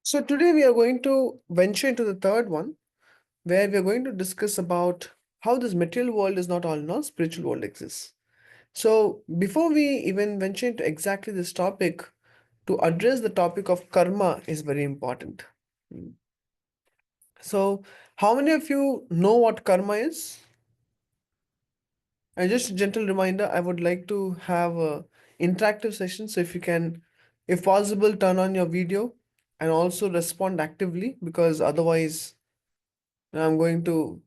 So today we are going to venture into the third one, where we are going to discuss about how this material world is not all in all, spiritual world exists. So before we even venture into exactly this topic, to address the topic of karma is very important. So how many of you know what karma is? And just a gentle reminder, I would like to have a interactive session. So if you can, if possible, turn on your video and also respond actively, because otherwise I'm going to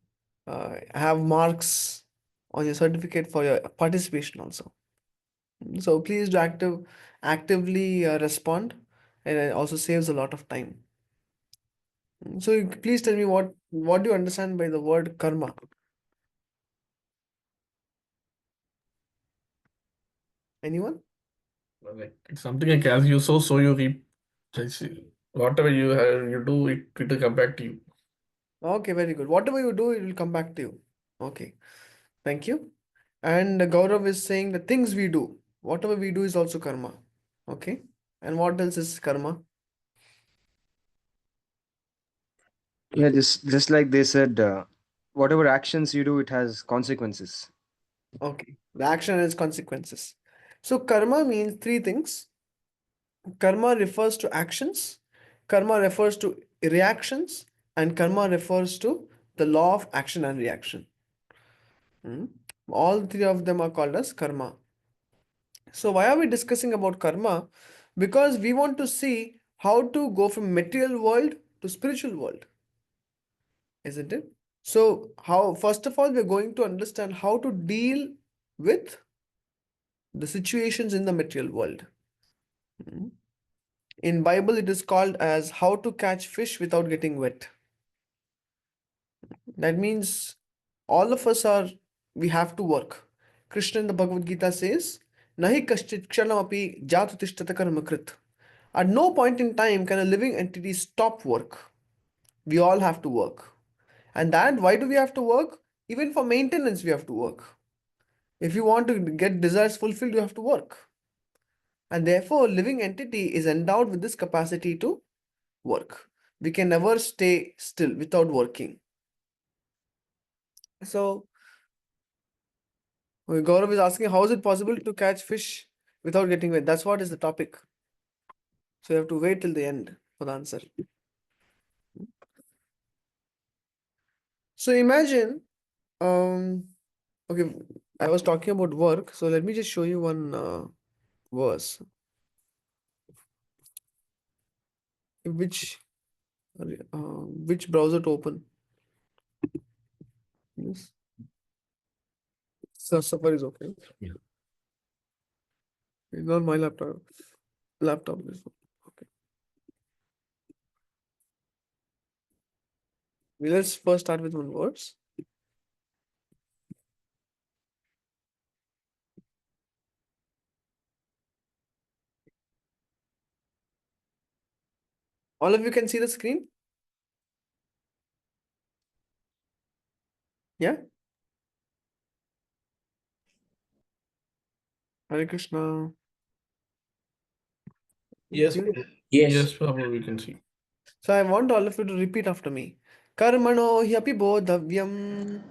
have marks on your certificate for your participation also. So please do actively respond, and it also saves a lot of time. So please tell me what do you understand by the word karma? Anyone? Like it's something like as you sow, so you reap. Whatever you do, it will come back to you. Okay, very good. Whatever you do, it will come back to you. Okay, thank you. And Gaurav is saying the things we do, whatever we do is also karma. Okay. And what else is karma? Yeah, just like they said, whatever actions you do, it has consequences. Okay. The action has consequences. So karma means three things. Karma refers to actions, karma refers to reactions, and karma refers to the law of action and reaction. Hmm. All three of them are called as karma. So why are we discussing about karma? Because we want to see how to go from material world to spiritual world, isn't it? So how first of all we're going to understand how to deal with the situations in the material world. Hmm. In Bible it is called as how to catch fish without getting wet. That means all of us are, we have to work. Krishna in the Bhagavad Gita says, Nahi kaschit kshanamapi jatutishtata karmakrit. At no point in time can a living entity stop work. We all have to work. And that, why do we have to work? Even for maintenance, we have to work. If you want to get desires fulfilled, you have to work. And therefore, a living entity is endowed with this capacity to work. We can never stay still without working. So, Gaurav is asking, how is it possible to catch fish without getting wet? That's what is the topic. So, you have to wait till the end for the answer. So, imagine, okay, I was talking about work. So, let me just show you one verse. Which which browser to open? Yes. So, Safari is okay. Yeah. It's not my laptop. Laptop is okay. Let's first start with one verse. All of you can see the screen? Yeah? Hare Krishna. Yes, You- Prabhu. Yes. Yes, Prabhu, we can see. So I want all of you to repeat after me. Karmano hyapi bodhavyam.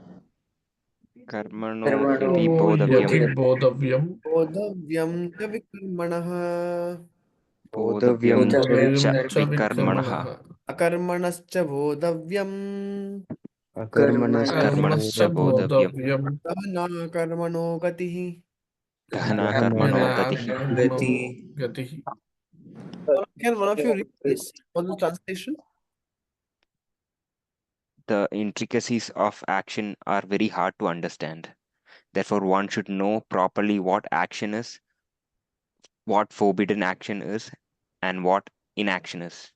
Karmano Karmano hyapi Oh, bodhavyam. yati bodhavyam. bodhavyam, Bodhavyam cha vikarmanaha. Bodhavyam bodhavyam cha cha Bodhavyam vikarmanaha. vikarmanaha, Akarmanascha bodhavyam. Akarmanascha akarmanascha bodhavyam. bodhavyam, Dahana karmano gatihi. Gahana Gahana karmano jnana gatihi. karma gati. gatihi. Can one of you read this for the translation? The intricacies of action are very hard to understand. Therefore, one should know properly what action is, what forbidden action is, and what inaction is.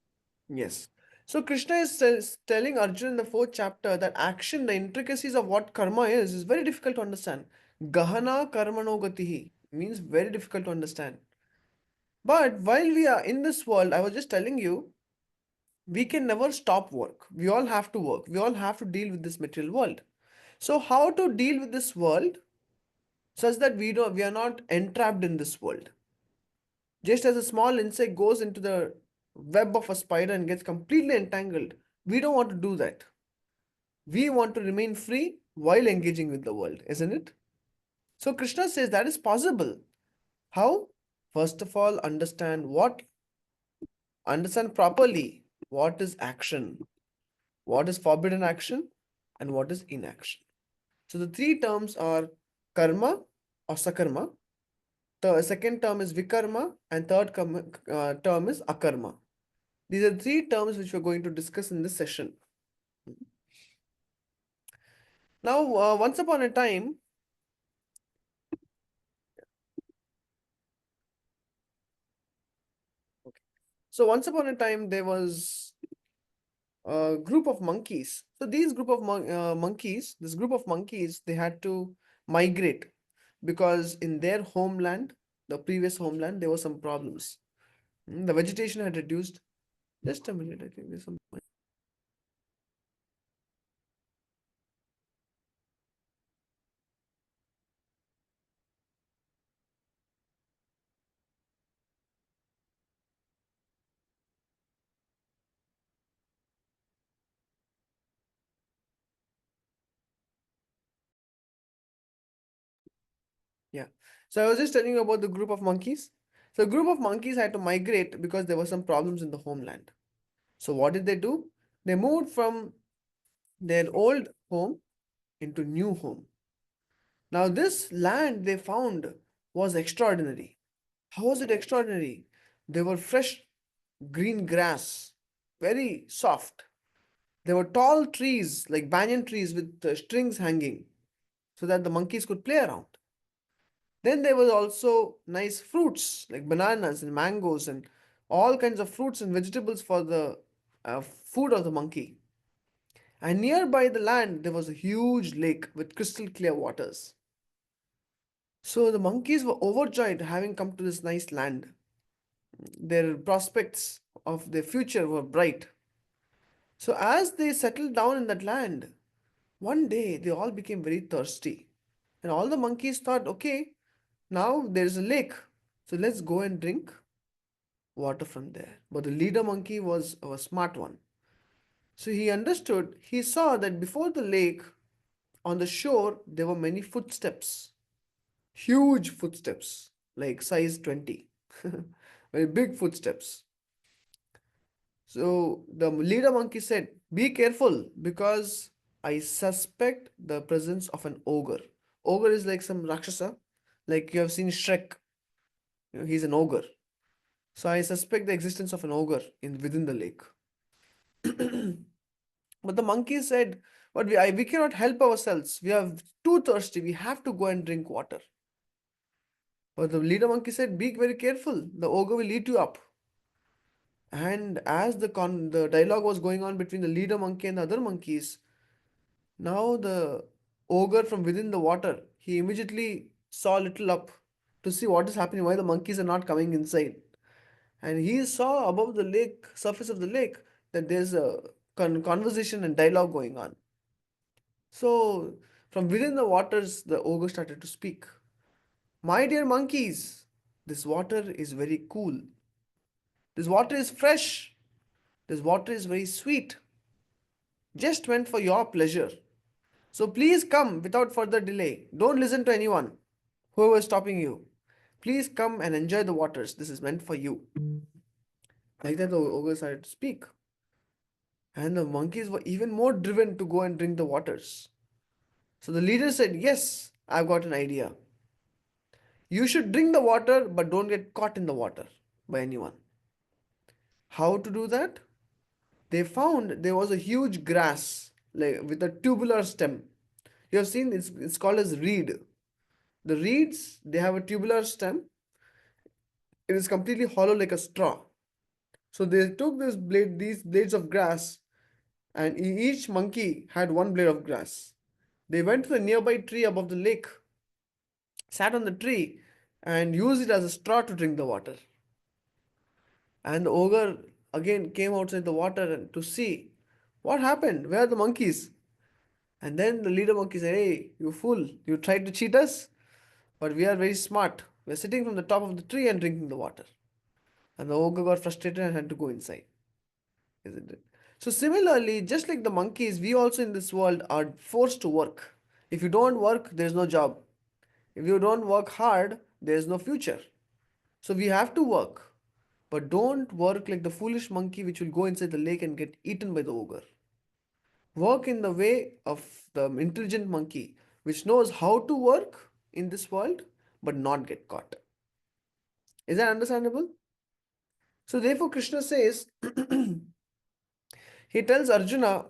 Yes. So Krishna is telling Arjun in the fourth chapter that action, the intricacies of what karma is very difficult to understand. Gahana karmano gatihi means very difficult to understand. But while we are in this world, I was just telling you, we can never stop work. We all have to work. We all have to deal with this material world. So how to deal with this world such that we are not entrapped in this world? Just as a small insect goes into the web of a spider and gets completely entangled. We don't want to do that. We want to remain free while engaging with the world, isn't it? So Krishna says that is possible. How? First of all, understand properly what is action, what is forbidden action, and what is inaction. So the three terms are karma or sakarma. The second term is vikarma, and third term is akarma. These are three terms which we're going to discuss in this session. Now, once upon a time, there was a group of monkeys. So these group of monkeys, this group of monkeys, they had to migrate because in their homeland, the previous homeland, there were some problems. The vegetation had reduced. Just a minute, I think there's some. Yeah. So I was just telling you about the group of monkeys. So a group of monkeys had to migrate because there were some problems in the homeland. So what did they do? They moved from their old home into new home. Now this land they found was extraordinary. How was it extraordinary? There were fresh green grass, very soft. There were tall trees like banyan trees with strings hanging so that the monkeys could play around. Then there was also nice fruits like bananas and mangoes and all kinds of fruits and vegetables for the food of the monkey. And nearby the land there was a huge lake with crystal clear waters. So the monkeys were overjoyed having come to this nice land. Their prospects of their future were bright. So as they settled down in that land, one day they all became very thirsty. And all the monkeys thought, okay, now there's a lake. So let's go and drink water from there. But the leader monkey was a smart one. So he understood, he saw that before the lake, on the shore, there were many footsteps, huge footsteps, like size 20, very big footsteps. So the leader monkey said, be careful because I suspect the presence of an ogre. Ogre is like some Rakshasa, like you have seen Shrek. He's an ogre. So I suspect the existence of an ogre within the lake. But the monkey said, but we cannot help ourselves. We are too thirsty. We have to go and drink water. But the leader monkey said, be very careful. The ogre will eat you up. And as the dialogue was going on between the leader monkey and the other monkeys, now the ogre from within the water, he immediately saw a little up to see what is happening, why the monkeys are not coming inside. And he saw above the lake, surface of the lake, that there's a conversation and dialogue going on. So from within the waters, the ogre started to speak. My dear monkeys, this water is very cool. This water is fresh. This water is very sweet. Just meant for your pleasure. So please come without further delay. Don't listen to anyone, whoever is stopping you. Please come and enjoy the waters. This is meant for you. Like that, the ogre started to speak. And the monkeys were even more driven to go and drink the waters. So the leader said, yes, I've got an idea. You should drink the water, but don't get caught in the water by anyone. How to do that? They found there was a huge grass like with a tubular stem. You have seen it's called as reed. The reeds they have a tubular stem. It is completely hollow like a straw. So they took these blades of grass, and each monkey had one blade of grass. They went to the nearby tree above the lake, sat on the tree, and used it as a straw to drink the water. And the ogre again came outside the water to see what happened. Where are the monkeys? And then the leader monkey said, hey, you fool, you tried to cheat us, but we are very smart. We're sitting from the top of the tree and drinking the water. And the ogre got frustrated and had to go inside, isn't it? So, similarly, just like the monkeys, we also in this world are forced to work. If you don't work, there's no job. If you don't work hard, there's no future. So, we have to work. But don't work like the foolish monkey which will go inside the lake and get eaten by the ogre. Work in the way of the intelligent monkey which knows how to work in this world but not get caught. Is that understandable? So, therefore, Krishna says, he tells Arjuna,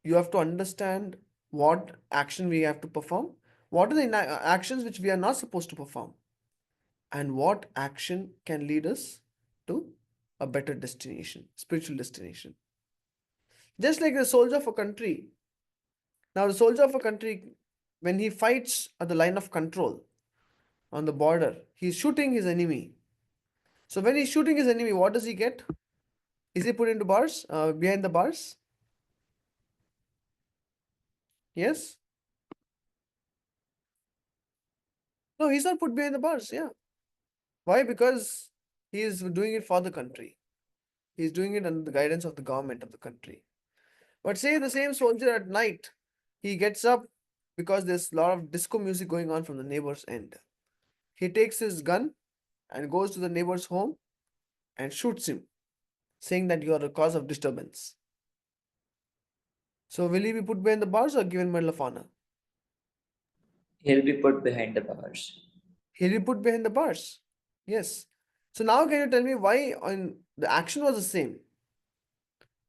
you have to understand what action we have to perform, what are the actions which we are not supposed to perform, and what action can lead us to a better destination, spiritual destination. Just like the soldier of a country. Now, the soldier of a country, when he fights at the line of control on the border, he's shooting his enemy. So, when he's shooting his enemy, what does he get? Is he put into bars, behind the bars? Yes? No, he's not put behind the bars. Yeah. Why? Because he is doing it for the country. He's doing it under the guidance of the government of the country. But say the same soldier at night, he gets up because there's a lot of disco music going on from the neighbor's end. He takes his gun and goes to the neighbor's home and shoots him, saying that you are a cause of disturbance. So will he be put behind the bars or given Medal of Honor? He'll be put behind the bars. He'll be put behind the bars. Yes. So now can you tell me why on the action was the same?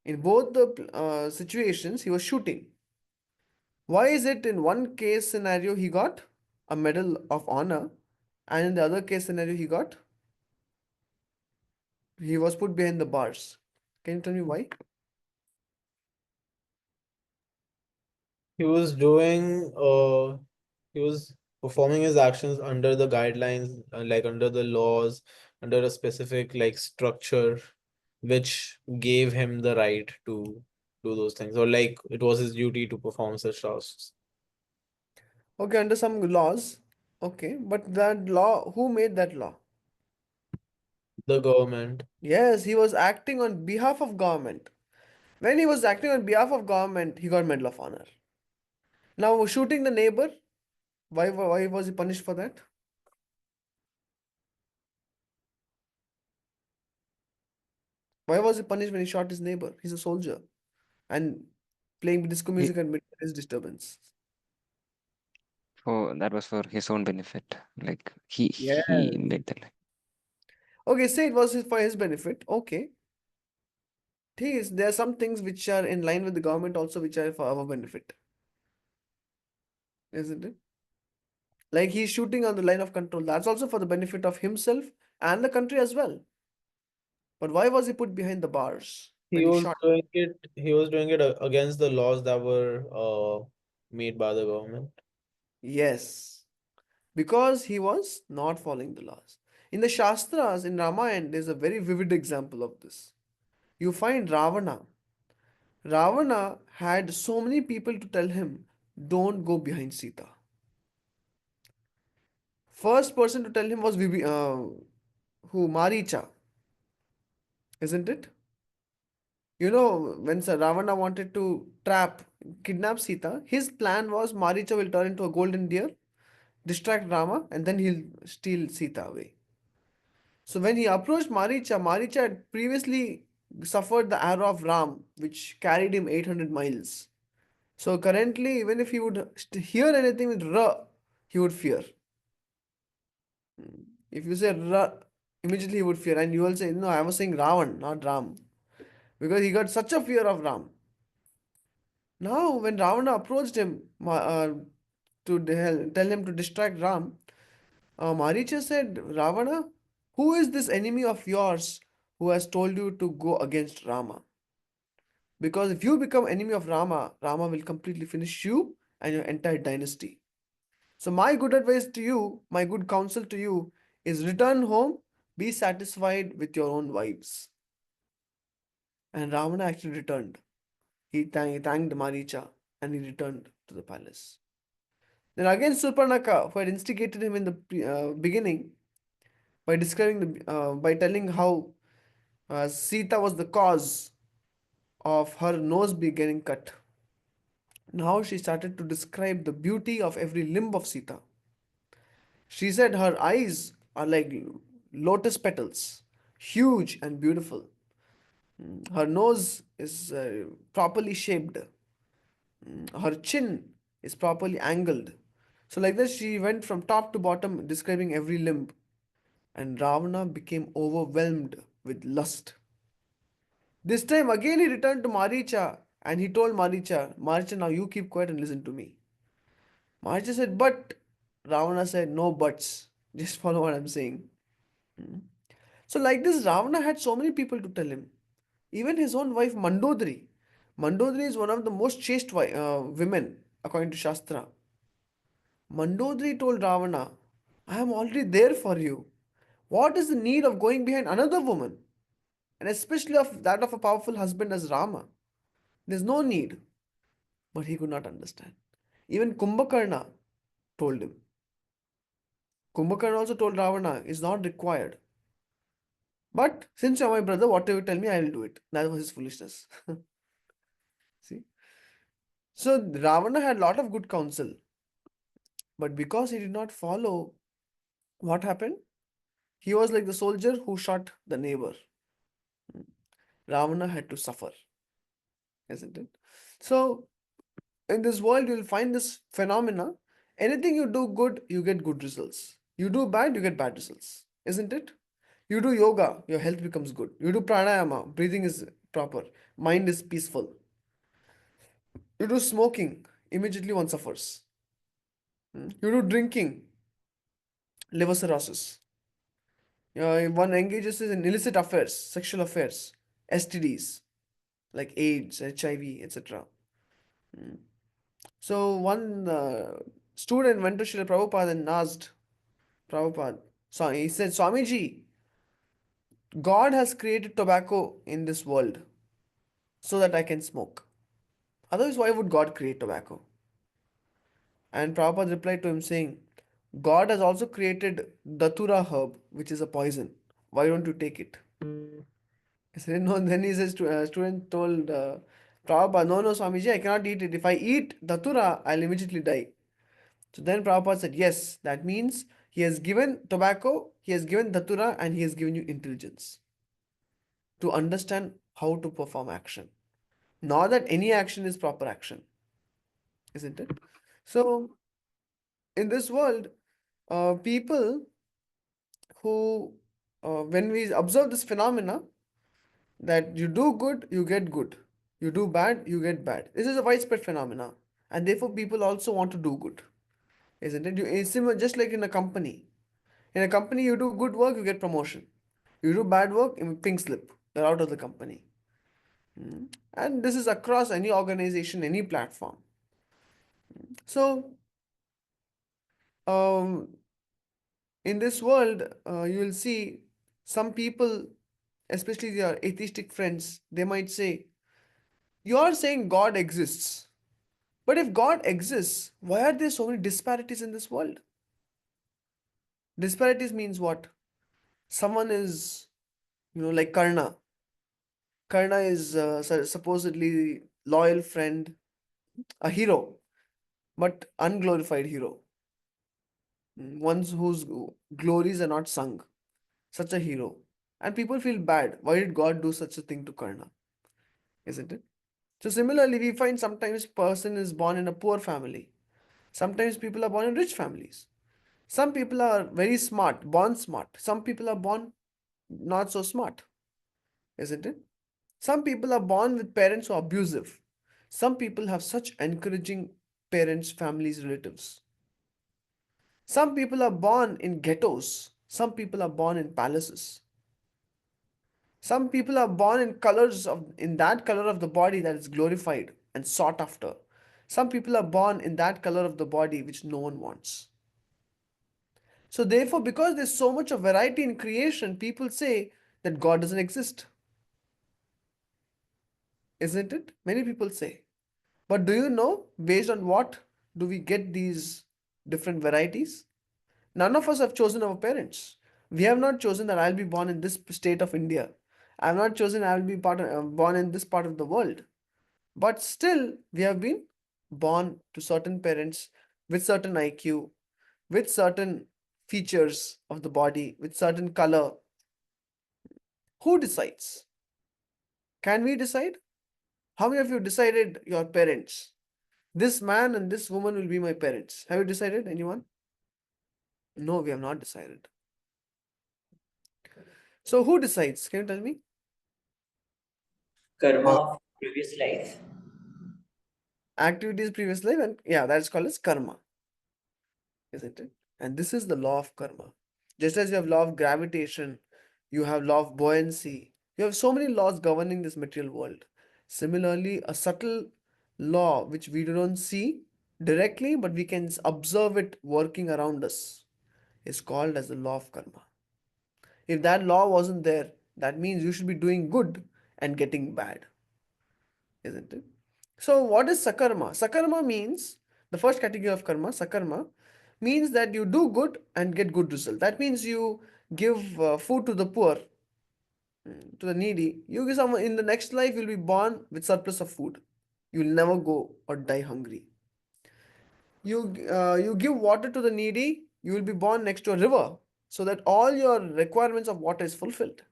In both the situations, he was shooting. Why is it in one case scenario he got a Medal of Honor and in the other case scenario he was put behind the bars? Can you tell me why? He was doing he was performing his actions under the guidelines, like under the laws, under a specific like structure which gave him the right to do those things, or like it was his duty to perform such tasks. Okay, under some laws. Okay, but that law, who made that law? The government. Yes, he was acting on behalf of government. When he was acting on behalf of government, he got Medal of Honor. Now shooting the neighbor, why was he punished for that? Why was he punished when he shot his neighbor? He's a soldier and playing disco He, music and making his disturbance. for that was for his own benefit. Like he Yes. made that. Okay, say it was for his benefit. Okay. There are some things which are in line with the government also which are for our benefit, isn't it? Like he's shooting on the line of control. That's also for the benefit of himself and the country as well. But why was he put behind the bars He when he was shot? doing it. He was doing it against the laws that were made by the government. Yes, because he was not following the laws. In the Shastras, in Ramayana, there's a very vivid example of this. You find Ravana. Ravana had so many people to tell him, don't go behind Sita. First person to tell him was who Maricha, isn't it? You know, when Sir Ravana wanted to kidnap Sita, his plan was Maricha will turn into a golden deer, distract Rama, and then he'll steal Sita away. So when he approached Maricha, Maricha had previously suffered the arrow of Ram, which carried him 800 miles. So currently, even if he would hear anything with Ra, he would fear. If you say Ra, immediately he would fear. And you will say, no, I was saying Ravan, not Ram. Because he got such a fear of Ram. Now, when Ravana approached him tell him to distract Ram, Maricha said, Ravana, who is this enemy of yours who has told you to go against Rama? Because if you become enemy of Rama, Rama will completely finish you and your entire dynasty. So my good advice to you, my good counsel to you is return home, be satisfied with your own wives. And Ravana actually returned. He thanked Maricha and he returned to the palace. Then again Surpanaka, who had instigated him in the beginning by describing by telling how Sita was the cause of her nose being getting cut. Now she started to describe the beauty of every limb of Sita. She said her eyes are like lotus petals, huge and beautiful. Her nose is properly shaped. Her chin is properly angled. So, like this, she went from top to bottom describing every limb. And Ravana became overwhelmed with lust. This time again he returned to Maricha and he told Maricha, Maricha, now you keep quiet and listen to me. Maricha said, but Ravana said, no buts. Just follow what I'm saying. So, like this, Ravana had so many people to tell him. Even his own wife Mandodari. Mandodari is one of the most chaste women, according to Shastra. Mandodari told Ravana, I am already there for you. What is the need of going behind another woman? And especially of that of a powerful husband as Rama. There's no need. But he could not understand. Even Kumbhakarna told him. Kumbhakarna also told Ravana, it's not required. But since you're my brother, whatever you tell me, I will do it. That was his foolishness. See? So Ravana had a lot of good counsel. But because he did not follow, what happened? He was like the soldier who shot the neighbor. Ravana had to suffer, isn't it? So in this world, you'll find this phenomena. Anything you do good, you get good results. You do bad, you get bad results, isn't it? You do yoga, your health becomes good. You do pranayama, breathing is proper, mind is peaceful. You do smoking, immediately one suffers. You do drinking, liver cirrhosis. One engages in illicit affairs, sexual affairs, STDs like AIDS, HIV, etc. So one student went to Srila Prabhupada and asked Prabhupada, so he said, Swamiji, God has created tobacco in this world so that I can smoke. Otherwise, why would God create tobacco? And Prabhupada replied to him saying, God has also created Datura herb, which is a poison. Why don't you take it? I said, no. Then he says, student told Prabhupada, no, Swamiji, I cannot eat it. If I eat Datura, I'll immediately die. So then Prabhupada said, yes, that means he has given tobacco, he has given Datura, and he has given you intelligence to understand how to perform action. Not that any action is proper action, isn't it? So in this world, people who, when we observe this phenomena, that you do good, you get good. You do bad, you get bad. This is a widespread phenomena. And therefore, people also want to do good, isn't it? It's similar, just like in a company. In a company, you do good work, you get promotion. You do bad work, pink slip. They're out of the company. And this is across any organization, any platform. So, um, in this world, you will see some people, especially their atheistic friends, they might say, you are saying God exists. But if God exists, why are there so many disparities in this world? Disparities means what? Someone is, like Karna. Karna is supposedly loyal friend, a hero, but unglorified hero. One whose glories are not sung. Such a hero. And people feel bad. Why did God do such a thing to Karna? Isn't it? So similarly, we find sometimes person is born in a poor family. Sometimes people are born in rich families. Some people are very smart, born smart. Some people are born not so smart. Isn't it? Some people are born with parents who are abusive. Some people have such encouraging parents, families, relatives. Some people are born in ghettos. Some people are born in palaces. Some people are born in that color of the body that is glorified and sought after. Some people are born in that color of the body which no one wants. So therefore, because there's so much of variety in creation, people say that God doesn't exist. Isn't it? Many people say. But do you know based on what do we get these different varieties? None of us have chosen our parents. We have not chosen that I'll be born in this state of India. I'm not chosen, I will be born in this part of the world. But still, we have been born to certain parents with certain IQ, with certain features of the body, with certain color. Who decides? Can we decide? How many of you decided your parents? This man and this woman will be my parents. Have you decided? Anyone? No, we have not decided. So who decides? Can you tell me? Karma Uh, of previous life. Activities previous life, and yeah, that's called as karma, isn't it? And this is the law of karma. Just as you have law of gravitation, you have law of buoyancy. You have so many laws governing this material world. Similarly, a subtle law which we don't see directly, but we can observe it working around us is called as the law of karma. If that law wasn't there, that means you should be doing good and getting bad, isn't it? So, what is sakarma? Sakarma means the first category of karma, sakarma, means that you do good and get good result. That means you give food to the poor, to the needy. You give someone in the next life, you'll be born with surplus of food. You'll never go or die hungry. You give water to the needy, you will be born next to a river, so that all your requirements of water is fulfilled.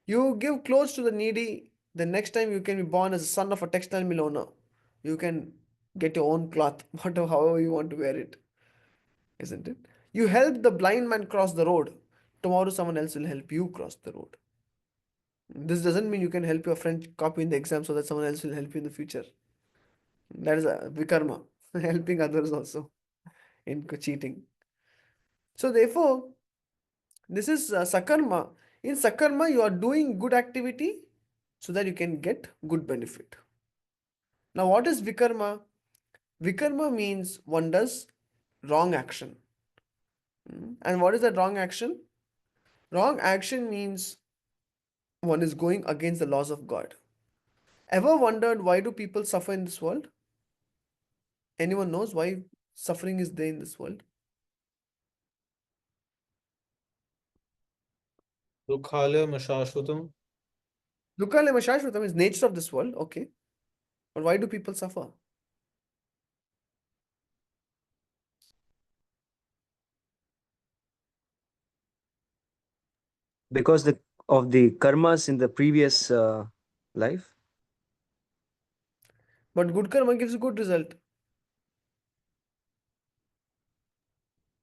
You give clothes to the needy, the next time you can be born as a son of a textile mill owner. You can get your own cloth, whatever, however you want to wear it, isn't it? You help the blind man cross the road. Tomorrow, someone else will help you cross the road. This doesn't mean you can help your friend copy in the exam so that someone else will help you in the future. That is a vikarma, helping others also in cheating. So, therefore, this is sakarma. In sakarma, you are doing good activity so that you can get good benefit. Now, what is vikarma? Vikarma means one does wrong action. And what is that wrong action? Wrong action means one is going against the laws of God. Ever wondered why do people suffer in this world? Anyone knows why suffering is there in this world? Dukhalaya Mashashvatam. Dukkha lema shashvatam is nature of this world, okay. But why do people suffer? Because of the karmas in the previous life. But good karma gives a good result.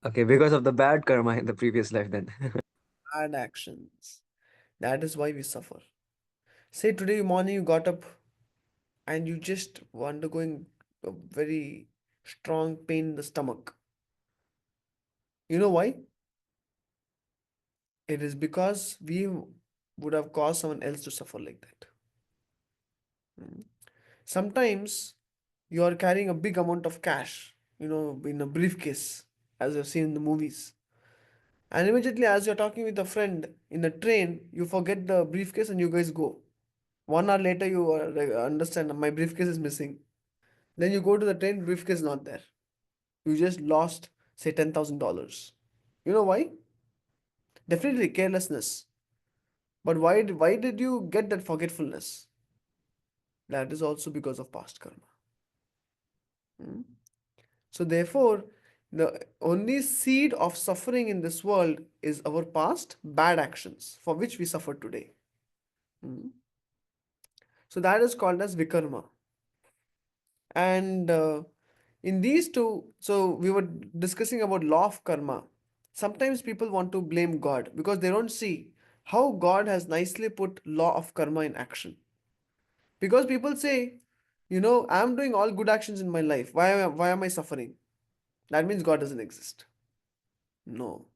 Okay, because of the bad karma in the previous life then. Bad actions. That is why we suffer. Say today morning you got up and you just were undergoing a very strong pain in the stomach. You know why? It is because we would have caused someone else to suffer like that. Sometimes you are carrying a big amount of cash, in a briefcase, as you've seen in the movies. And immediately, as you're talking with a friend in the train, you forget the briefcase and you guys go. 1 hour later, you understand my briefcase is missing. Then you go to the train, briefcase not there. You just lost, say, $10,000. You know why? Definitely carelessness. But why did you get that forgetfulness? That is also because of past karma. Hmm? So therefore, the only seed of suffering in this world is our past bad actions for which we suffer today. Hmm? So that is called as vikarma. And in these two, so we were discussing about law of karma. Sometimes people want to blame God because they don't see how God has nicely put law of karma in action. Because people say, I'm doing all good actions in my life. Why am I suffering? That means God doesn't exist. No.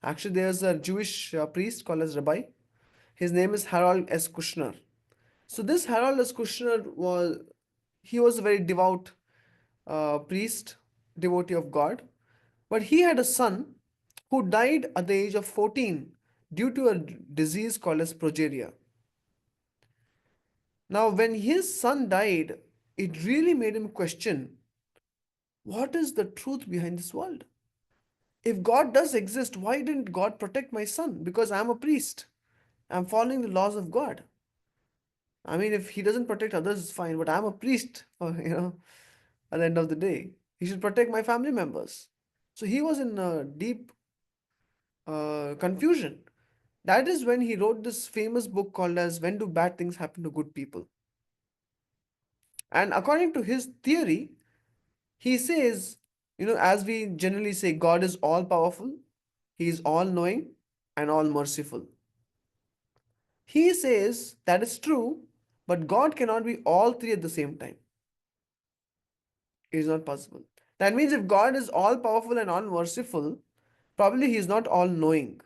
Actually, there's a Jewish priest called as Rabbi. His name is Harold S. Kushner. So this Harold S. Kushner was a very devout priest, devotee of God. But he had a son who died at the age of 14 due to a disease called as progeria. Now, when his son died, it really made him question what is the truth behind this world? If God does exist, why didn't God protect my son? Because I'm a priest. I'm following the laws of God. I mean, if he doesn't protect others, it's fine, but I'm a priest, at the end of the day. He should protect my family members. So he was in deep confusion. That is when he wrote this famous book called as When Do Bad Things Happen to Good People? And according to his theory, he says, as we generally say, God is all powerful, he is all knowing, and all merciful. He says that is true, but God cannot be all three at the same time. It is not possible. That means if God is all powerful and all merciful, probably he is not all knowing.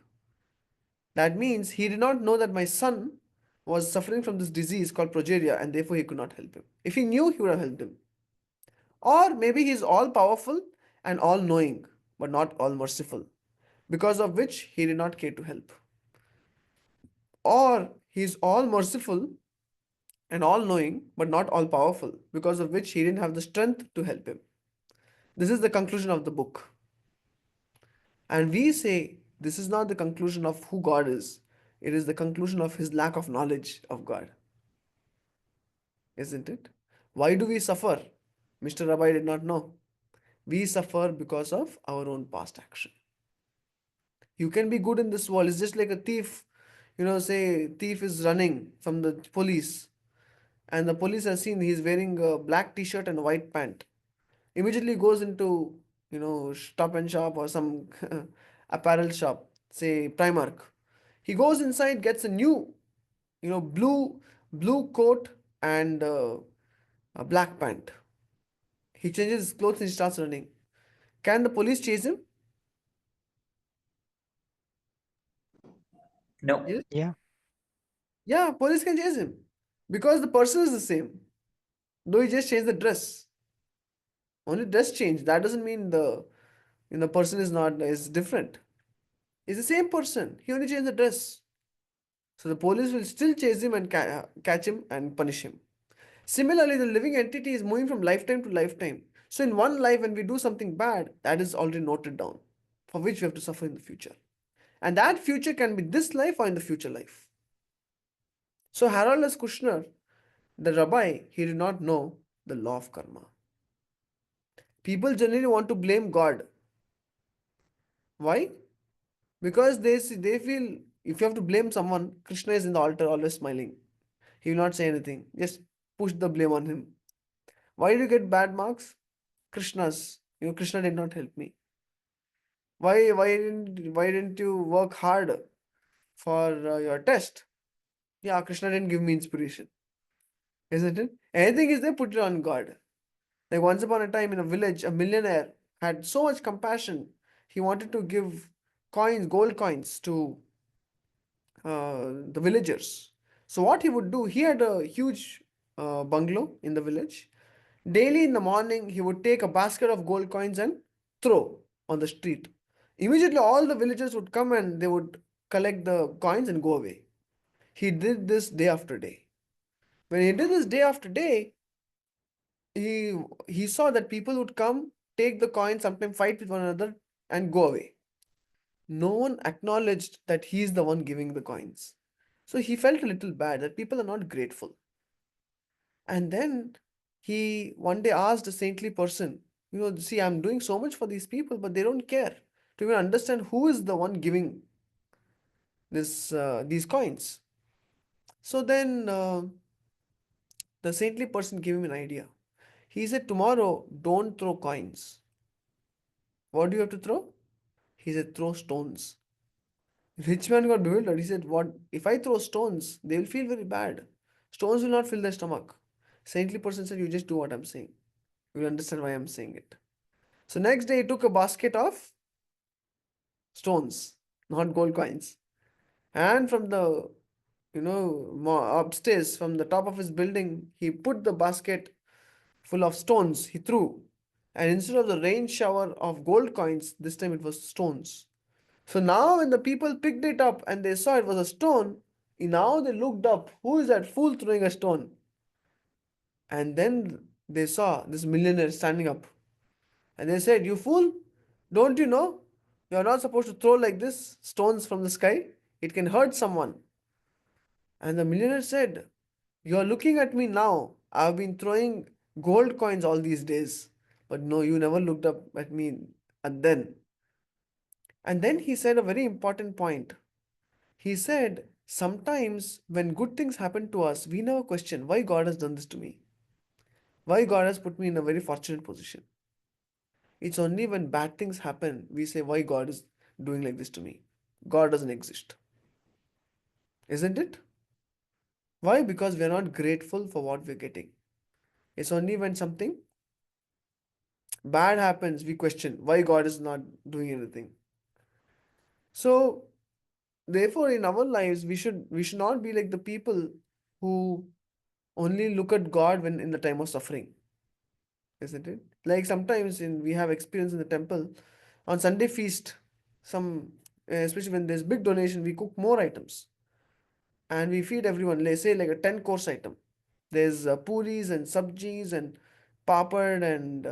That means he did not know that my son was suffering from this disease called progeria and therefore he could not help him. If he knew, he would have helped him. Or maybe he is all powerful and all knowing, but not all merciful, because of which he did not care to help. Or he is all merciful and all knowing, but not all powerful, because of which he didn't have the strength to help him. This is the conclusion of the book. And we say this is not the conclusion of who God is, it is the conclusion of his lack of knowledge of God. Isn't it? Why do we suffer? Mr. Rabbi did not know. We suffer because of our own past action. You can be good in this world. It's just like a thief. Say thief is running from the police, and the police has seen he's wearing a black t-shirt and a white pant. Immediately goes into Stop and Shop or some apparel shop, say Primark. He goes inside, gets a new blue coat and a black pant. He changes his clothes and he starts running. Can the police chase him? No. Yes. Yeah. Yeah, police can chase him because the person is the same. Though he just changed the dress. Only dress change. That doesn't mean the person is different. It's the same person. He only changed the dress. So the police will still chase him and catch him and punish him. Similarly, the living entity is moving from lifetime to lifetime. So in one life, when we do something bad, that is already noted down, for which we have to suffer in the future. And that future can be this life or in the future life. So Harold S. Kushner, the rabbi, he did not know the law of karma. People generally want to blame God. Why? Because they feel if you have to blame someone, Krishna is in the altar always smiling. He will not say anything. Just push the blame on him. Why do you get bad marks? Krishna's. Krishna did not help me. Why didn't you work hard for your test? Yeah, Krishna didn't give me inspiration. Isn't it? Anything is there, put it on God. Like once upon a time in a village, a millionaire had so much compassion. He wanted to give coins, gold coins to the villagers. So what he would do, he had a huge bungalow in the village. Daily in the morning, he would take a basket of gold coins and throw on the street. Immediately, all the villagers would come and they would collect the coins and go away. He did this day after day. When he did this day after day, he saw that people would come, take the coins, sometimes fight with one another, and go away. No one acknowledged that he is the one giving the coins. So he felt a little bad that people are not grateful. And then he one day asked a saintly person, see, I'm doing so much for these people, but they don't care to even understand who is the one giving these coins. So then the saintly person gave him an idea. He said, tomorrow, don't throw coins. What do you have to throw? He said, throw stones. Rich man got bewildered. He said, what? If I throw stones, they will feel very bad. Stones will not fill their stomach. Saintly person said, you just do what I'm saying. You will understand why I'm saying it. So next day he took a basket of stones, not gold coins. And from the, upstairs, from the top of his building, he put the basket full of stones, he threw. And instead of the rain shower of gold coins, this time it was stones. So now when the people picked it up and they saw it was a stone, now they looked up, who is that fool throwing a stone? And then they saw this millionaire standing up. And they said, you fool, don't you know? You are not supposed to throw like this stones from the sky. It can hurt someone. And the millionaire said, "You're looking at me now. I've been throwing gold coins all these days. But no, you never looked up at me and then." And then he said a very important point. He said, sometimes when good things happen to us, we never question why God has done this to me, why God has put me in a very fortunate position. It's only when bad things happen we say why God is doing like this to me. God doesn't exist. Isn't it? Why? Because we're not grateful for what we're getting. It's only when something bad happens we question why God is not doing anything. So therefore in our lives we should not be like the people who only look at God when in the time of suffering. Isn't it? Like sometimes we have experience in the temple on Sunday feast, some especially when there's big donation, we cook more items and we feed everyone. Let's say like a 10 course item. There's puris and sabjis and papad and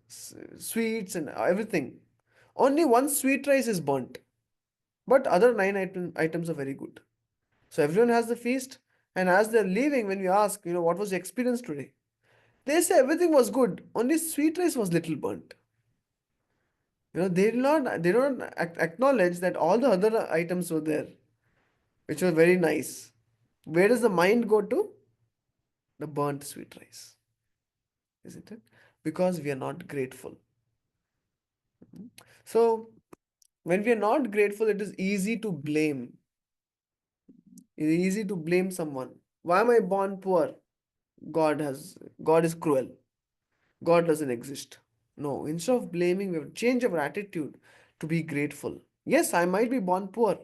sweets and everything. Only one sweet rice is burnt, but other nine items are very good. So everyone has the feast, and as they're leaving, when we ask, what was your experience today? They say everything was good, only sweet rice was little burnt. They don't acknowledge that all the other items were there, which were very nice. Where does the mind go to? The burnt sweet rice, isn't it? Because we are not grateful. So when we are not grateful, it is easy to blame. It is easy to blame someone. Why am I born poor? God is cruel. God doesn't exist. No, instead of blaming, we have to change our attitude to be grateful. Yes, I might be born poor,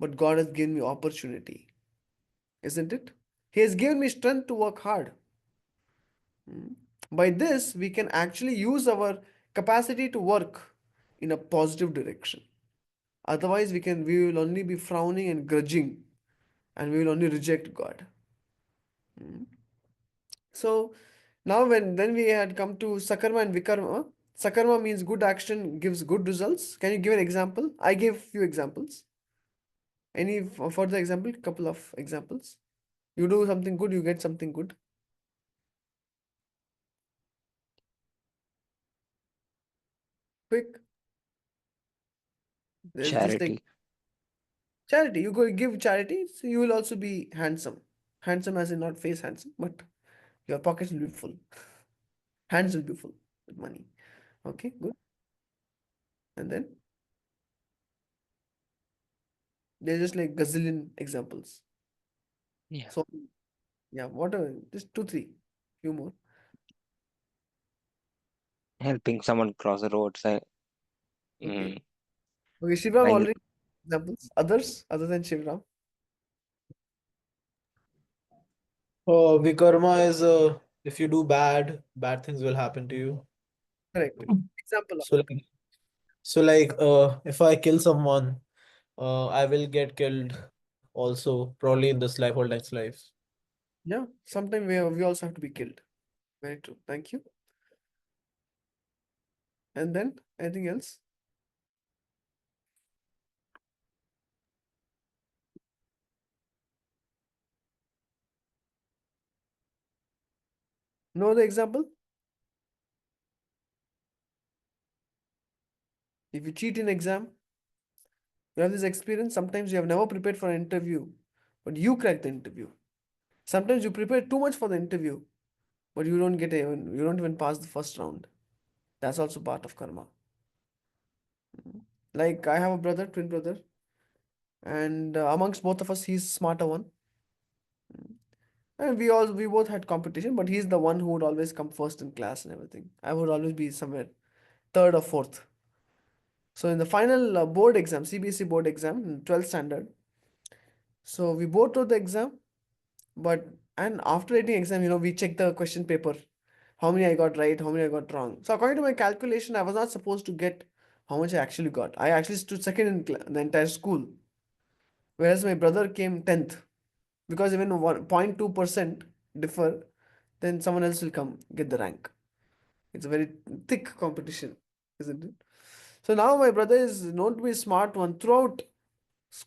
but God has given me opportunity, isn't it? He has given me strength to work hard. By this, we can actually use our capacity to work in a positive direction. Otherwise, we will only be frowning and grudging, and we will only reject God. So now when then we had come to Sakarma and Vikarma. Sakarma means good action gives good results. Can you give an example? I gave few examples. Any further example? Couple of examples. You do something good, you get something good. Quick. There's just like Charity. charity. You go give charity, so you will also be handsome. Handsome as in not face handsome, but your pockets will be full. Hands will be full with money. Okay, good. And then there's just like gazillion examples. Yeah. So yeah, whatever. Just two, three. Few more. Helping someone cross the road. Okay. Mm, Okay, Shivram buying. already examples. Others other than Shivram. Vikarma is if you do bad things will happen to you. Correct. Example of So it. like, if I kill someone, I will get killed also, probably in this life or next life. Yeah. Sometimes we also have to be killed. Very true. Thank you. And then anything else? No other example? If you cheat in exam, you have this experience. Sometimes you have never prepared for an interview, but you crack the interview. Sometimes you prepare too much for the interview, but you don't even pass the first round. That's also part of karma. Like I have a brother, twin brother, and amongst both of us, he's smarter one. And we both had competition, but he's the one who would always come first in class and everything. I would always be somewhere third or fourth. So in the final board exam, CBSE board exam in 12th standard, so we both wrote the exam, but and after writing exam, we check the question paper, how many I got right, how many I got wrong. So according to my calculation, I was not supposed to get how much I actually got. I actually stood second in the entire school, whereas my brother came 10th. Because even 1.2% differ, then someone else will come get the rank. It's a very thick competition, isn't it? So now my brother is known to be a smart one. Throughout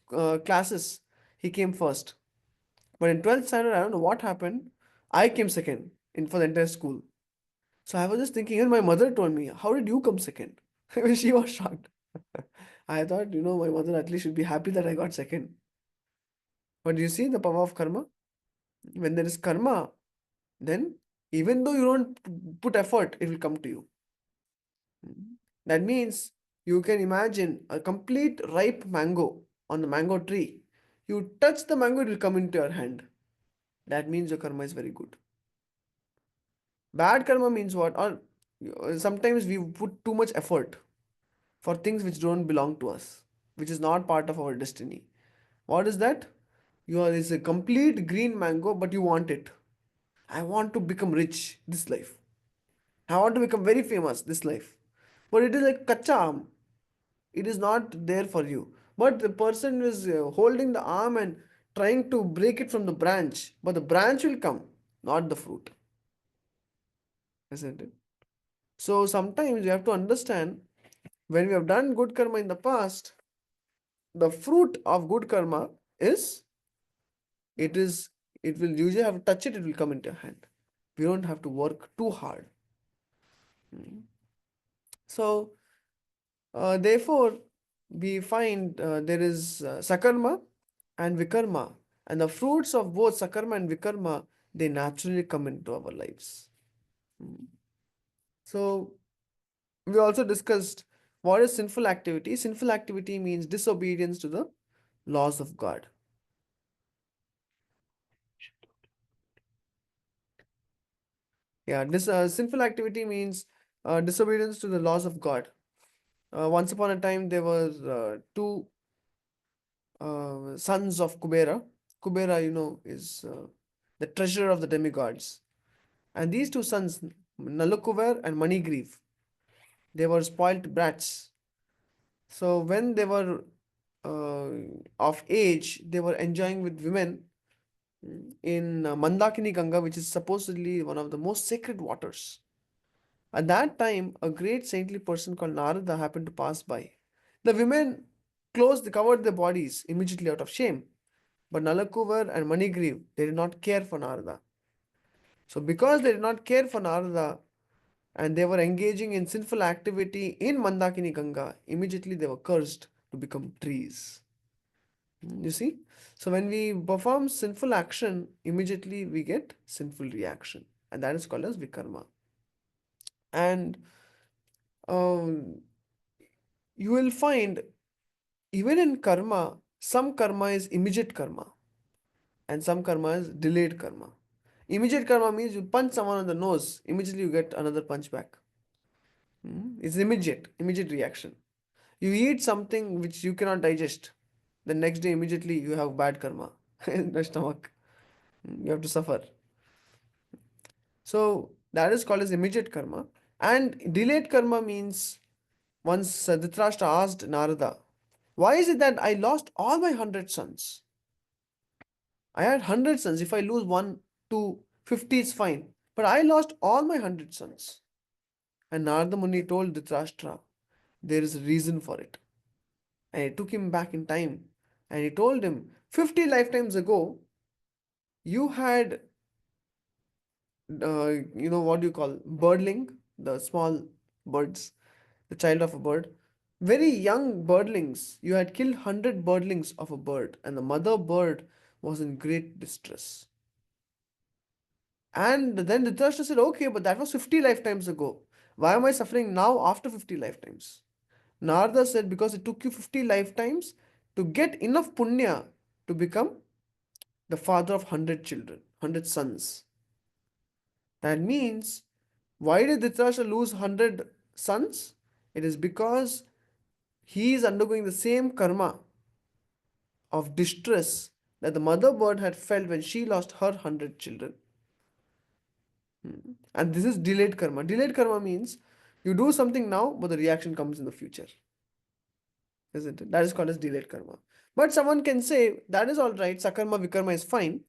classes, he came first. But in 12th standard, I don't know what happened. I came second in for the entire school. So I was just thinking, and my mother told me, "How did you come second?" She was shocked. I thought, my mother at least should be happy that I got second. But you see the power of karma? When there is karma, then even though you don't put effort, it will come to you. That means you can imagine a complete ripe mango on the mango tree. You touch the mango, it will come into your hand. That means your karma is very good. Bad karma means what? Or sometimes we put too much effort for things which don't belong to us, which is not part of our destiny. What is that? It's a complete green mango, but you want it. I want to become rich this life. I want to become very famous this life. But it is like kacha aam. It is not there for you. But the person is holding the arm and trying to break it from the branch. But the branch will come, not the fruit. Isn't it? So sometimes you have to understand, when we have done good karma in the past, the fruit of good karma is it is it will usually have to touch it, it will come into your hand. We don't have to work too hard. So therefore we find there is sakarma and vikarma, and the fruits of both sakarma and vikarma, they naturally come into our lives. So we also discussed what is sinful activity. Sinful activity means disobedience to the laws of God. Yeah, this sinful activity means disobedience to the laws of God. Once upon a time, there were two sons of Kubera. Kubera, is the treasurer of the demigods. And these two sons, Nalakuver and Manigriv, they were spoilt brats. So when they were uh, of age, they were enjoying with women in Mandakini Ganga, which is supposedly one of the most sacred waters. At that time, a great saintly person called Narada happened to pass by. The women covered their bodies immediately out of shame. But Nalakuvar and Manigriv, they did not care for Narada. So because they did not care for Narada and they were engaging in sinful activity in Mandakini Ganga, immediately they were cursed to become trees. You see? So when we perform sinful action, immediately we get sinful reaction. And that is called as vikarma. And um, you will find even in karma, some karma is immediate karma and some karma is delayed karma. Immediate karma means you punch someone on the nose, immediately you get another punch back. It's immediate reaction. You eat something which you cannot digest, the next day immediately you have bad karma in the stomach. You have to suffer. So that is called as immediate karma. And delayed karma means once Dhritarashtra asked Narada, why is it that I lost all my 100 sons? I had 100 sons. If I lose one, two, 50 is fine. But I lost all my 100 sons. And Narada Muni told Dhritarashtra, there is a reason for it. And he took him back in time and he told him, 50 lifetimes ago, you had, what do you call, birdling, the small birds, the child of a bird. Very young birdlings. You had killed 100 birdlings of a bird, and the mother bird was in great distress. And then Dhritarashtra said, okay, but that was 50 lifetimes ago. Why am I suffering now after 50 lifetimes? Narada said, because it took you 50 lifetimes to get enough punya to become the father of 100 children, 100 sons. That means, why did Dhritarashtra lose 100 sons? It is because he is undergoing the same karma of distress that the mother bird had felt when she lost her 100 children. And this is delayed karma. Delayed karma means you do something now, but the reaction comes in the future. Isn't it? That is called as delayed karma. But someone can say, that is all right, sakarma, vikarma is fine.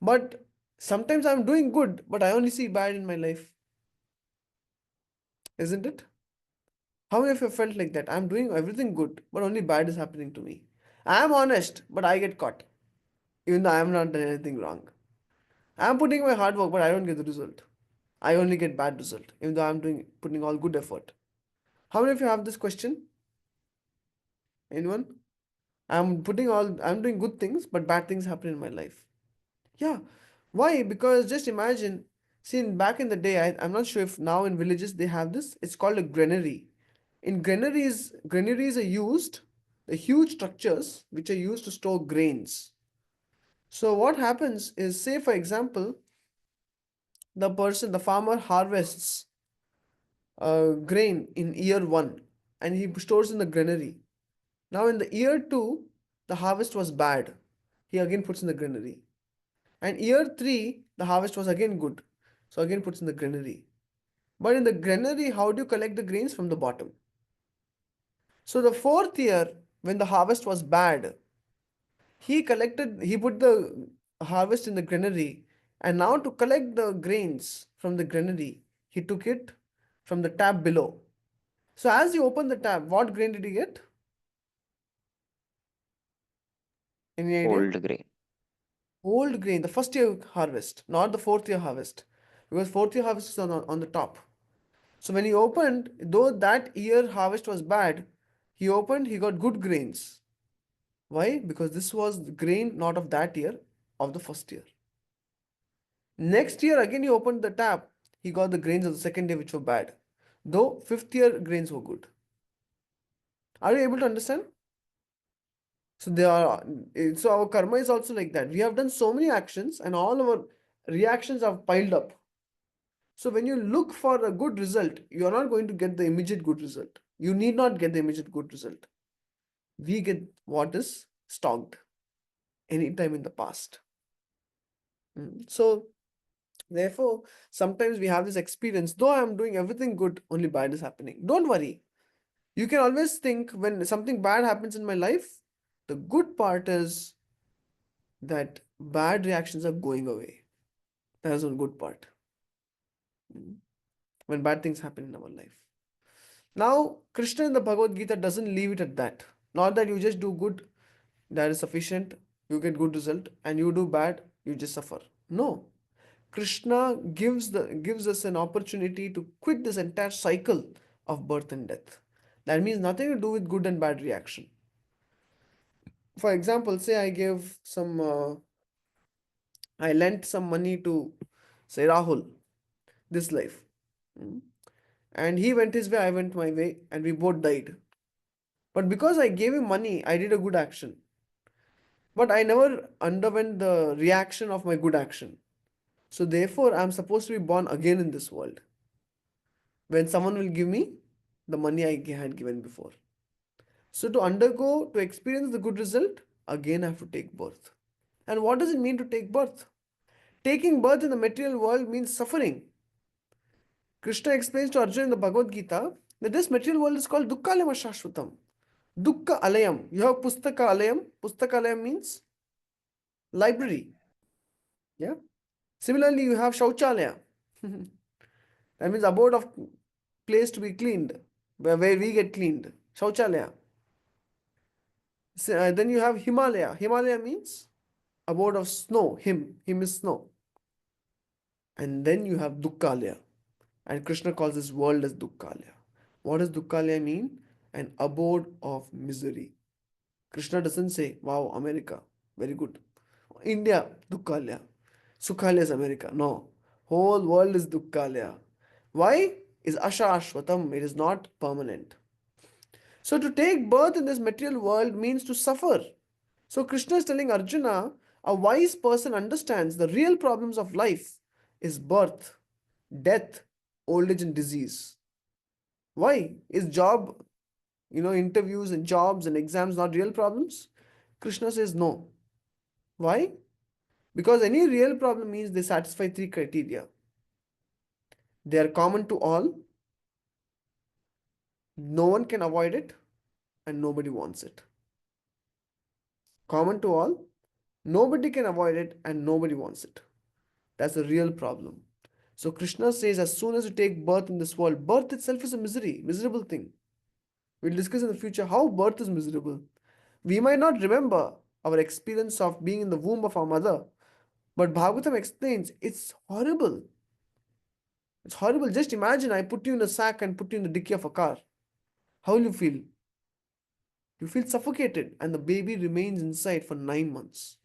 But sometimes I'm doing good, but I only see bad in my life. Isn't it? How many of you felt like that? I'm doing everything good, but only bad is happening to me. I am honest, but I get caught. even though I have not done anything wrong. I am putting my hard work, but I don't get the result. I only get bad result, even though I'm putting all good effort. How many of you have this question? Anyone? I'm doing good things, but bad things happen in my life. Yeah. Why? Because just imagine, see, back in the day, I'm not sure if now in villages they have this. It's called a granary. In granaries are used, the huge structures which are used to store grains. So what happens is, say for example, the farmer harvests grain in year one and he stores in the granary. Now in the year two, the harvest was bad. He again puts in the granary. And year three, the harvest was again good. So again puts in the granary. But in the granary, how do you collect the grains? From the bottom. So the fourth year, when the harvest was bad, he put the harvest in the granary, and now to collect the grains from the granary, he took it from the tap below. So as he opened the tap, what grain did he get? Any idea? Old grain. Old grain, the first year harvest, not the fourth year harvest, because fourth year harvest is on the top. So when he opened, though that year harvest was bad, he opened, he got good grains. Why? Because this was the grain not of that year, of the first year. Next year again he opened the tap, he got the grains of the second year which were bad, though fifth year grains were good. Are you able to understand? So our karma is also like that. We have done so many actions and all our reactions have piled up. So when you look for a good result, you are not going to get the immediate good result. You need not get the immediate good result. We get what is stocked anytime in the past. So therefore, sometimes we have this experience, though I'm doing everything good, only bad is happening. Don't worry. You can always think, when something bad happens in my life, the good part is that bad reactions are going away. That is one good part. When bad things happen in our life. Now, Krishna in the Bhagavad Gita doesn't leave it at that. Not that you just do good, that is sufficient, you get good result, and you do bad, you just suffer. No. Krishna gives us an opportunity to quit this entire cycle of birth and death. That means nothing to do with good and bad reaction. For example, say I lent some money to, say, Rahul, this life. And he went his way, I went my way, and we both died. But because I gave him money, I did a good action. But I never underwent the reaction of my good action. So therefore, I'm supposed to be born again in this world, when someone will give me the money I had given before. So to experience the good result, again I have to take birth. And what does it mean to take birth? Taking birth in the material world means suffering. Krishna explains to Arjun in the Bhagavad Gita that this material world is called Dukkhalayam Ashashvatam. Dukkha Alayam. You have Pustaka Alayam. Pustaka Alayam means library. Yeah. Similarly, you have Shauchalaya. That means abode of place to be cleaned, where we get cleaned. Shauchalaya. So, then you have Himalaya. Himalaya means abode of snow. Him is snow. And then you have Dukkhalaya. And Krishna calls this world as Dukkhalaya. What does Dukkhalaya mean? An abode of misery. Krishna doesn't say, wow, America, very good. India, Dukkhalaya. Sukhalaya is America. No. Whole world is Dukkhalaya. Why? Is Asha Ashwatam. It is not permanent. So to take birth in this material world means to suffer. So Krishna is telling Arjuna, a wise person understands the real problems of life is birth, death, old age and disease. Why? Is interviews and jobs and exams not real problems? Krishna says no. Why? Because any real problem means they satisfy three criteria. They are common to all, no one can avoid it, and nobody wants it. Common to all, nobody can avoid it, and nobody wants it. That's a real problem. So Krishna says, as soon as you take birth in this world, birth itself is a miserable thing. We'll discuss in the future how birth is miserable. We might not remember our experience of being in the womb of our mother. But Bhagavatam explains it's horrible. It's horrible. Just imagine I put you in a sack and put you in the dicky of a car. How will you feel? You feel suffocated, and the baby remains inside for 9 months.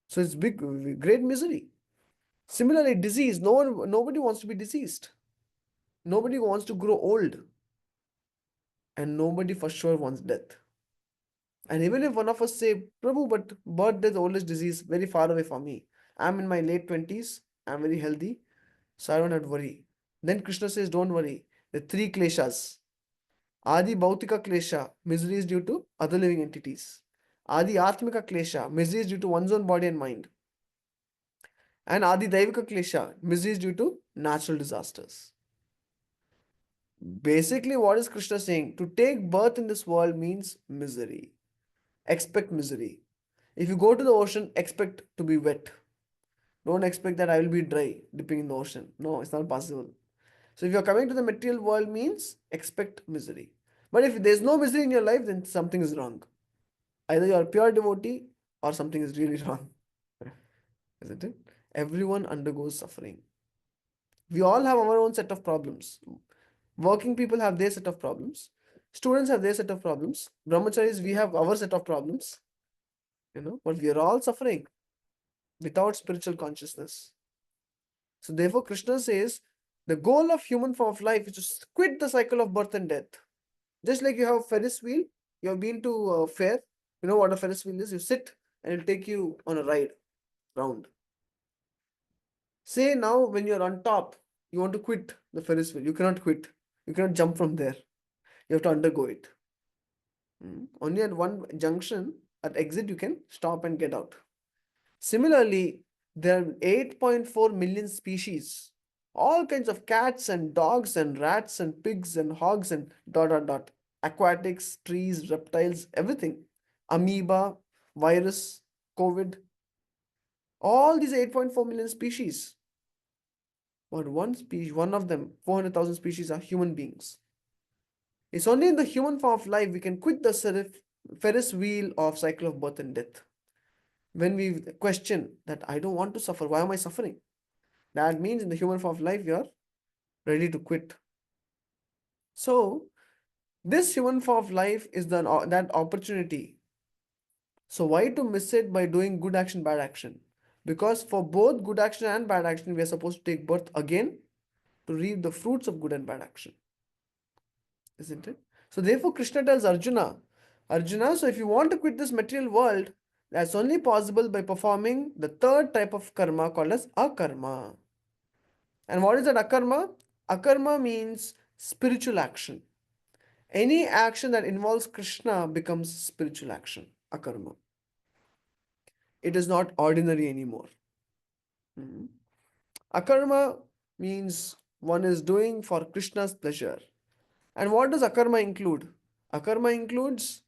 So it's great misery. Similarly, disease. Nobody wants to be diseased. Nobody wants to grow old. And nobody for sure wants death. And even if one of us say, Prabhu, but birth, death, old age, disease, very far away from me. I'm in my late 20s. I'm very healthy. So I don't have to worry. Then Krishna says, don't worry. The three kleshas. Adi Bhautika Klesha, misery is due to other living entities. Adi Atmika Klesha, misery is due to one's own body and mind. And Adi Daivika Klesha, misery is due to natural disasters. Basically, what is Krishna saying? To take birth in this world means misery. Expect misery. If you go to the ocean, expect to be wet. Don't expect that I will be dry dipping in the ocean. No, it's not possible. So if you're coming to the material world means expect misery. But if there's no misery in your life, then something is wrong. Either you're a pure devotee or something is really wrong. Isn't it? Everyone undergoes suffering. We all have our own set of problems. Working people have their set of problems. Students have their set of problems. Brahmacharis, we have our set of problems. But we are all suffering without spiritual consciousness. So therefore, Krishna says the goal of human form of life is to quit the cycle of birth and death. Just like you have a Ferris wheel, you have been to a fair. You know what a Ferris wheel is? You sit and it'll take you on a ride round. Say now when you're on top, you want to quit the Ferris wheel. You cannot quit. You cannot jump from there. You have to undergo it. Only at one junction, at exit, you can stop and get out. Similarly, there are 8.4 million species. All kinds of cats and dogs and rats and pigs and hogs and ... Aquatics, trees, reptiles, everything. Amoeba, virus, COVID. All these 8.4 million species. But one of them, 400,000 species are human beings. It's only in the human form of life we can quit the Ferris wheel of cycle of birth and death. When we question that I don't want to suffer, why am I suffering? That means in the human form of life, you are ready to quit. So, this human form of life is that opportunity. So, why to miss it by doing good action, bad action? Because for both good action and bad action, we are supposed to take birth again to reap the fruits of good and bad action. Isn't it? So, therefore, Krishna tells Arjuna, so if you want to quit this material world, that's only possible by performing the third type of karma called as akarma. And what is that akarma? Akarma means spiritual action. Any action that involves Krishna becomes spiritual action, akarma. It is not ordinary anymore. Akarma means one is doing for Krishna's pleasure. And what does akarma include? Akarma includes,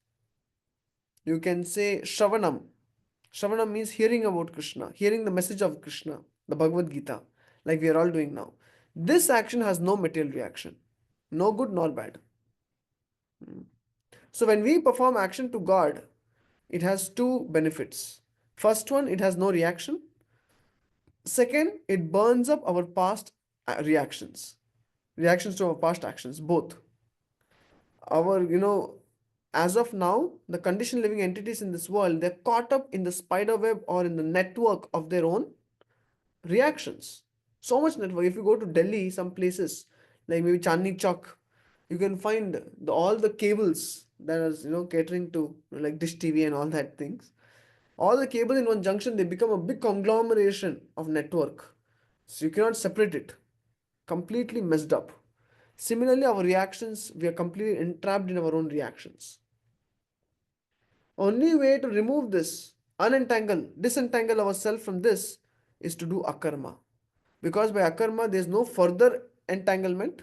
you can say, Shravanam. Shravanam means hearing about Krishna, hearing the message of Krishna, the Bhagavad Gita, like we are all doing now. This action has no material reaction, no good nor bad. So when we perform action to God, it has two benefits. First one, it has no reaction. Second, it burns up our past reactions to our past actions, both. As of now, the conditioned living entities in this world, they're caught up in the spider web or in the network of their own reactions. So much network. If you go to Delhi, some places like maybe Chandni Chowk, you can find all the cables that are catering to like Dish TV and all that things. All the cables in one junction, they become a big conglomeration of network. So you cannot separate it. Completely messed up. Similarly, our reactions, we are completely entrapped in our own reactions. Only way to remove this, disentangle ourselves from this, is to do akarma. Because by akarma, there is no further entanglement.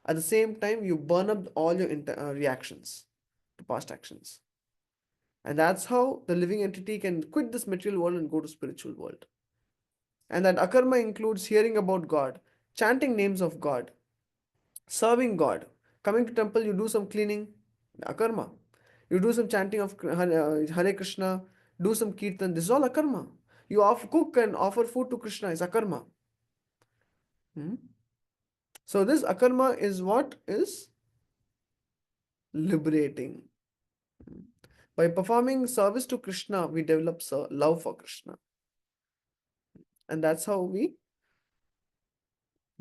At the same time, you burn up all your reactions to past actions. And that's how the living entity can quit this material world and go to spiritual world. And that akarma includes hearing about God, chanting names of God, serving God. Coming to temple, you do some cleaning, akarma. You do some chanting of Hare Krishna, do some kirtan. This is all akarma. You cook and offer food to Krishna is akarma. Hmm? So this akarma is what is liberating. By performing service to Krishna, we develop love for Krishna. And that's how we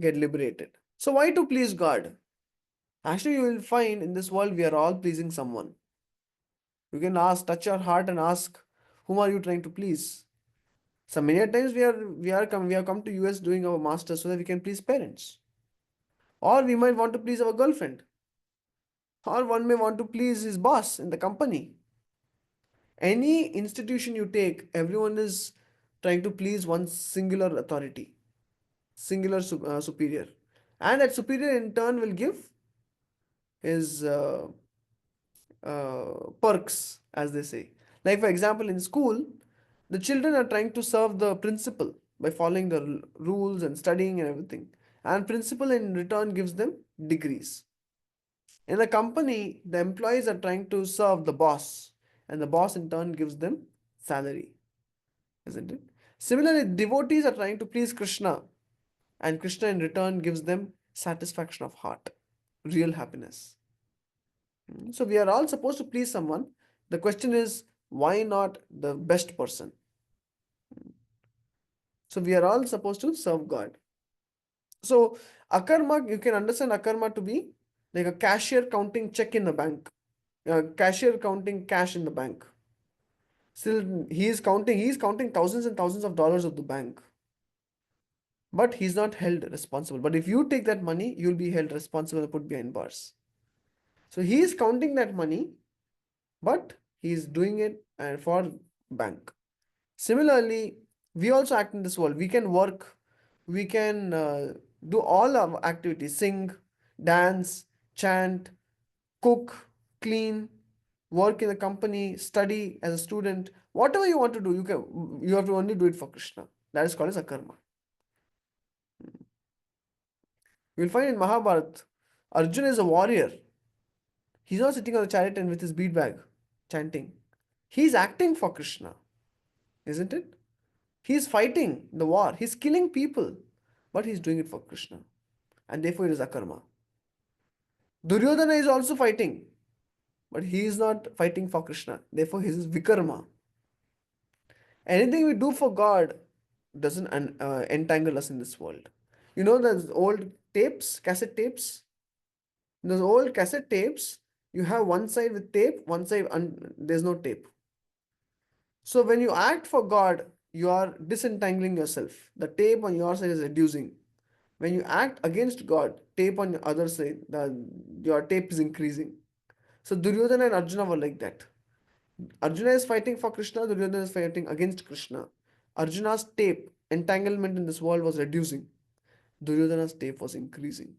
get liberated. So why to please God? Actually, you will find in this world we are all pleasing someone. You can ask, touch your heart and ask, whom are you trying to please? So many times we have come to US doing our masters so that we can please parents. Or we might want to please our girlfriend. Or one may want to please his boss in the company. Any institution you take, everyone is trying to please one singular authority, singular superior. And that superior in turn will give his perks, as they say. Like, for example, in school, the children are trying to serve the principal by following the rules and studying and everything. And principal in return gives them degrees. In a company, the employees are trying to serve the boss, and the boss in turn gives them salary, isn't it? Similarly, devotees are trying to please Krishna, and Krishna in return gives them satisfaction of heart, real happiness. So we are all supposed to please someone. The question is, why not the best person? So we are all supposed to serve God. So akarma, you can understand akarma to be like a cashier counting check in the bank, a cashier counting cash in the bank. Still, he is counting thousands and thousands of dollars of the bank. But he's not held responsible. But if you take that money, you'll be held responsible and put behind bars. So he is counting that money, but he is doing it for bank. Similarly, we also act in this world. We can work, we can do all our activities, sing, dance, chant, cook, clean, work in a company, study as a student, whatever you want to do, you have to only do it for Krishna. That is called as akarma. You will find in Mahabharata, Arjun is a warrior. He's not sitting on a chariot and with his bead bag chanting. He's acting for Krishna, isn't it? He's fighting the war. He's killing people, but he's doing it for Krishna. And therefore it is akarma. Duryodhana is also fighting, but he is not fighting for Krishna. Therefore he is vikarma. Anything we do for God doesn't entangle us in this world. You know those old tapes, cassette tapes? Those old cassette tapes, you have one side with tape, one side there's no tape. So when you act for God, you are disentangling yourself. The tape on your side is reducing. When you act against God, tape on your other side, your tape is increasing. So Duryodhana and Arjuna were like that. Arjuna is fighting for Krishna, Duryodhana is fighting against Krishna. Arjuna's tape, entanglement in this world was reducing. Duryodhana's tape was increasing.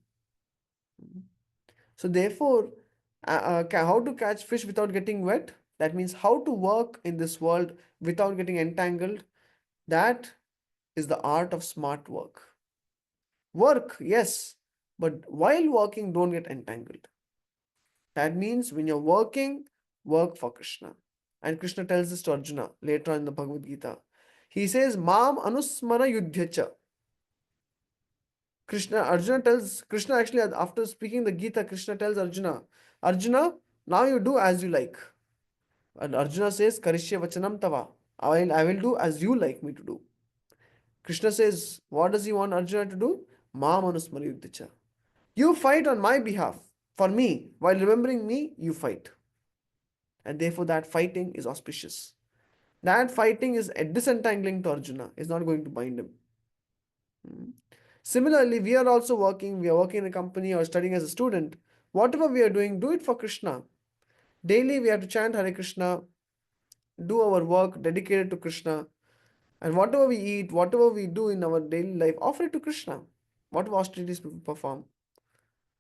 So therefore, how to catch fish without getting wet? That means how to work in this world without getting entangled. That is the art of smart work. Work, yes, but while working, don't get entangled. That means when you're working, work for Krishna. And Krishna tells this to Arjuna later on in the Bhagavad Gita. He says, Mam anusmara yudhyacha. Arjuna tells, Krishna actually, after speaking the Gita, Krishna tells Arjuna, Arjuna, now you do as you like. And Arjuna says, Karishya vachanam tava. I will do as you like me to do. Krishna says, what does he want Arjuna to do? Mam anusmara yudhyacha. You fight on my behalf, for me. While remembering me, you fight. And therefore that fighting is auspicious. That fighting is a disentangling to Arjuna. It's not going to bind him. Similarly, we are working in a company or studying as a student. Whatever we are doing, do it for Krishna. Daily we have to chant Hare Krishna, do our work dedicated to Krishna. And whatever we eat, whatever we do in our daily life, offer it to Krishna. Whatever austerities we perform.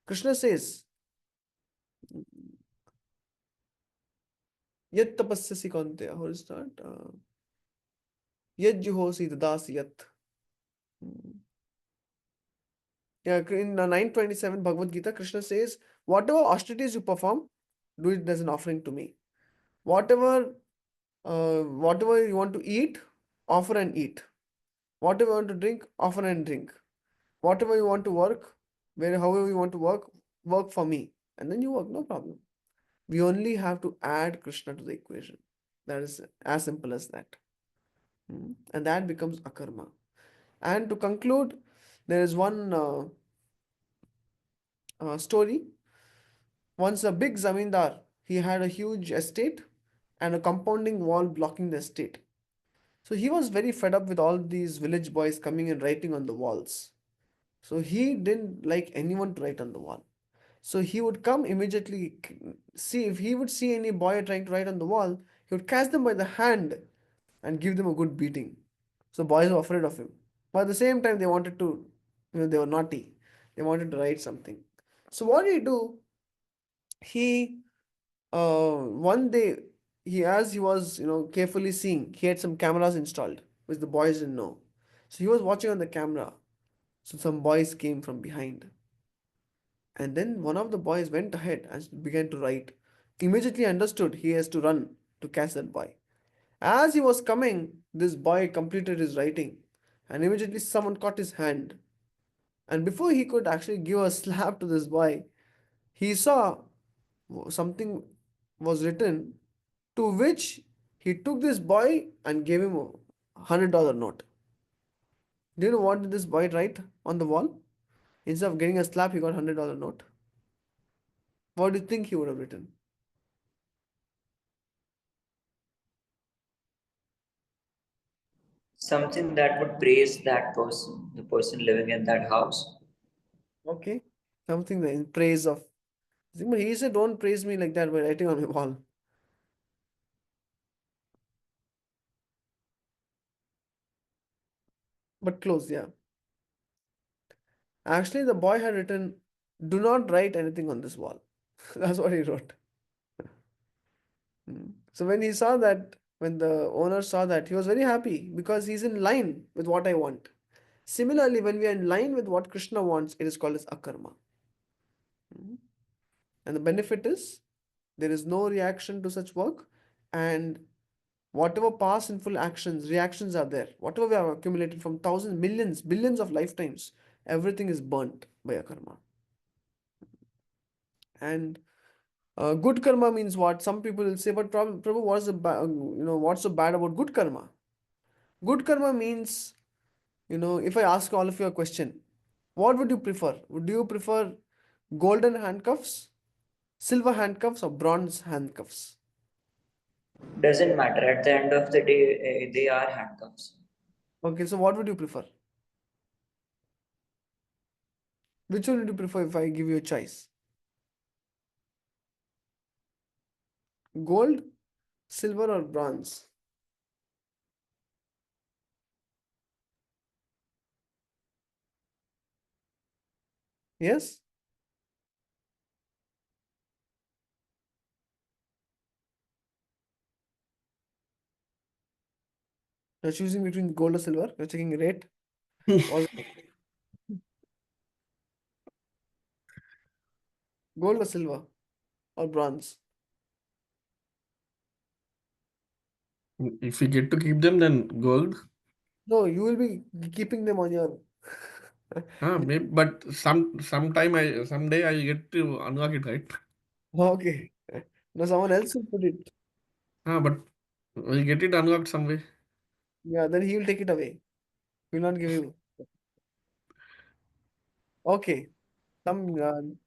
Krishna says, Yat tapasyasi kaunteya. How is that? Yat juhosi tadasi yat. Yeah, in 927 Bhagavad Gita, Krishna says, whatever austerities you perform, do it as an offering to me. Whatever you want to eat, offer and eat. Whatever you want to drink, offer and drink. Whatever you want to work, however you want to work for me. And then you work, no problem. We only have to add Krishna to the equation. That is as simple as that. And that becomes akarma. And to conclude, there is one story. Once a big zamindar, he had a huge estate and a compounding wall blocking the estate. So he was very fed up with all these village boys coming and writing on the walls. So he didn't like anyone to write on the wall. So he would come immediately, see if he would see any boy trying to write on the wall, he would catch them by the hand and give them a good beating. So boys were afraid of him. But at the same time, they wanted to, they were naughty. They wanted to write something. So what did he do? He one day, as he was carefully seeing, he had some cameras installed which the boys didn't know. So he was watching on the camera. So some boys came from behind, and then one of the boys went ahead and began to write. Immediately understood he has to run to catch that boy. As he was coming, this boy completed his writing, and immediately someone caught his hand. And before he could actually give a slap to this boy, he saw something was written, to which he took this boy and gave him $100 note. Do you know what did this boy write on the wall? Instead of getting a slap, he got $100 note. What do you think he would have written? Something that would praise that person, the person living in that house. Okay, something in praise of. He said, "Don't praise me like that by writing on my wall." But close, yeah. Actually, the boy had written, "Do not write anything on this wall." That's what he wrote. So when he saw that, when the owner saw that, he was very happy because he's in line with what I want. Similarly, when we are in line with what Krishna wants, it is called as akarma. And the benefit is there is no reaction to such work, and whatever past sinful actions, reactions are there, whatever we have accumulated from thousands, millions, billions of lifetimes, everything is burnt by akarma. And good karma means what? Some people will say, but Prabhu, what's so bad about good karma? Good karma means, if I ask all of you a question, what would you prefer? Would you prefer golden handcuffs, silver handcuffs, or bronze handcuffs? Doesn't matter. At the end of the day, they are handcuffs. Okay, so what would you prefer? Which one would you prefer if I give you a choice? Gold, silver, or bronze? Yes? You're choosing between gold or silver? You're checking rate? Or gold or silver? Or bronze? If we get to keep them, then gold. No, you will be keeping them on your. Maybe, but someday I get to unlock it, right? Okay. No, someone else will put it. But we'll get it unlocked some way. Yeah, then he will take it away. He will not give you. Okay. Some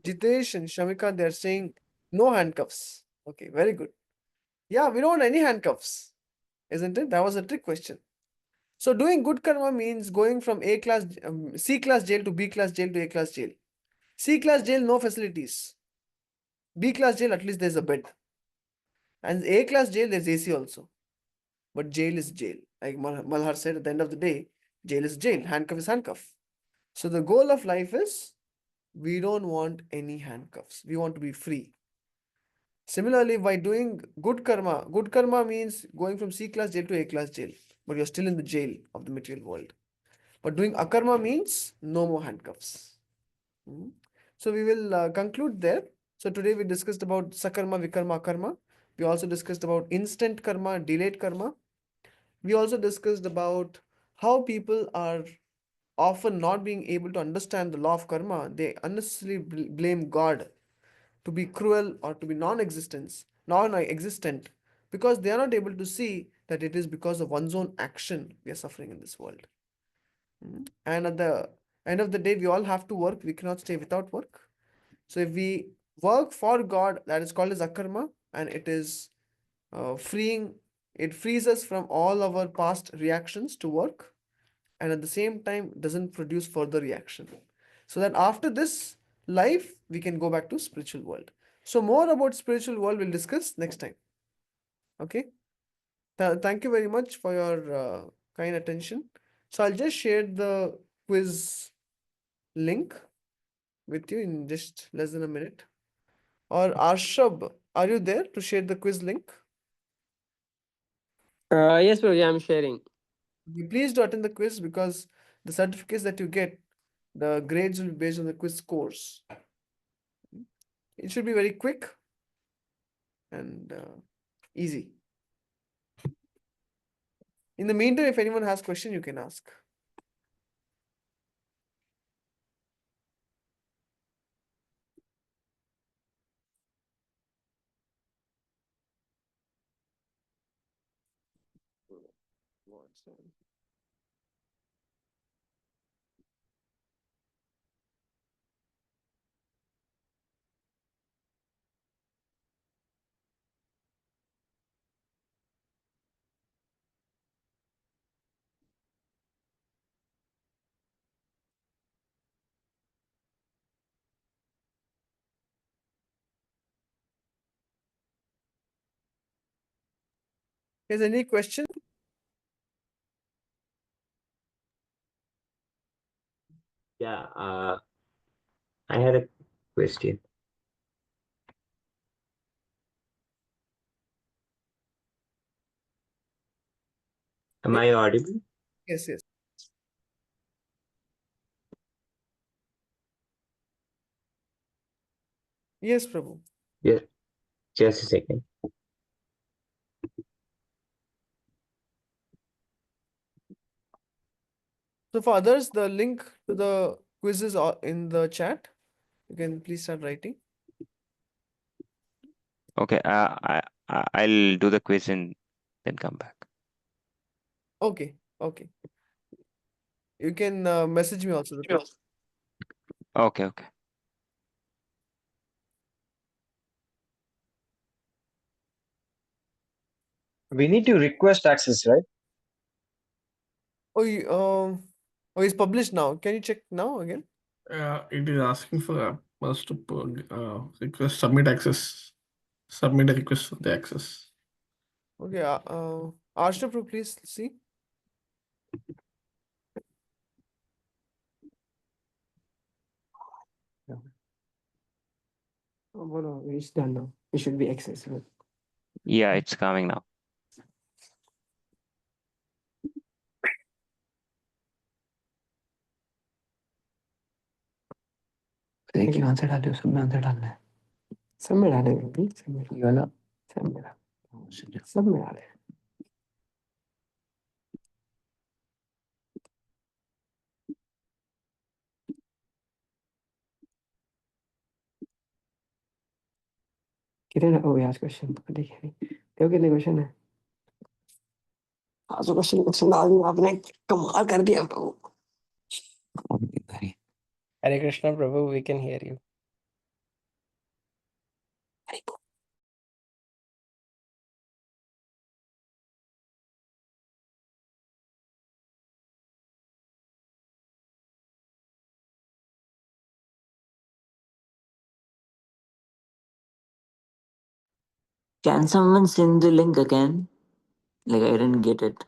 Jitesh and Shamika, they're saying no handcuffs. Okay, very good. Yeah, we don't want any handcuffs, isn't it? That was a trick question. So doing good karma means going from C class jail to B class jail to A class jail. C class jail, no facilities. B class jail, at least there's a bed. And A class jail, there's AC also. But jail is jail. Like Malhar said, at the end of the day, jail is jail. Handcuff is handcuff. So the goal of life is we don't want any handcuffs. We want to be free. Similarly, by doing good karma means going from C class jail to A class jail, but you're still in the jail of the material world. But doing akarma means no more handcuffs. So we will conclude there. So today we discussed about sakarma, vikarma, akarma. We also discussed about instant karma, delayed karma. We also discussed about how people are often not being able to understand the law of karma. They unnecessarily blame God to be cruel or to be non-existent, because they are not able to see that it is because of one's own action we are suffering in this world. And at the end of the day, we all have to work. We cannot stay without work. So if we work for God, that is called as akarma, and it is freeing. It frees us from all our past reactions to work, and at the same time doesn't produce further reaction. So that after this life, we can go back to spiritual world. So more about spiritual world we'll discuss next time. Okay. Thank you very much for your kind attention. So I'll just share the quiz link with you in just less than a minute. Or Arshab, are you there to share the quiz link? Yes, Prabhuji, I'm sharing. Please do attend the quiz, because the certificates that you get, the grades will be based on the quiz scores. It should be very quick and easy. In the meantime, if anyone has question, you can ask. Is any question? Yeah, I had a question. Am I audible? Yes, yes. Yes, Prabhu. Yes, just a second. So for others, the link to the quiz is in the chat. You can please start writing. Okay, I'll do the quiz and then come back. Okay, okay. You can message me also. Okay, okay. We need to request access, right? Oh, it's published now. Can you check now again? It is asking for us to request submit access. Submit a request for the access. Okay, Arshab, please see. Oh, no, it's done now. It should be accessible. Yeah, it's coming now. देखिए answer डालो सब में answer डालना है सब में डाले सब में ये वाला सब में डाले सब में डाले कितने ओ यार क्वेश्चन देखिए नहीं देखो कितने क्वेश्चन है 500 क्वेश्चन डाल दिया आपने कमाल कर दिया तो Hare Krishna Prabhu, we can hear you. Can someone send the link again? Like I didn't get it.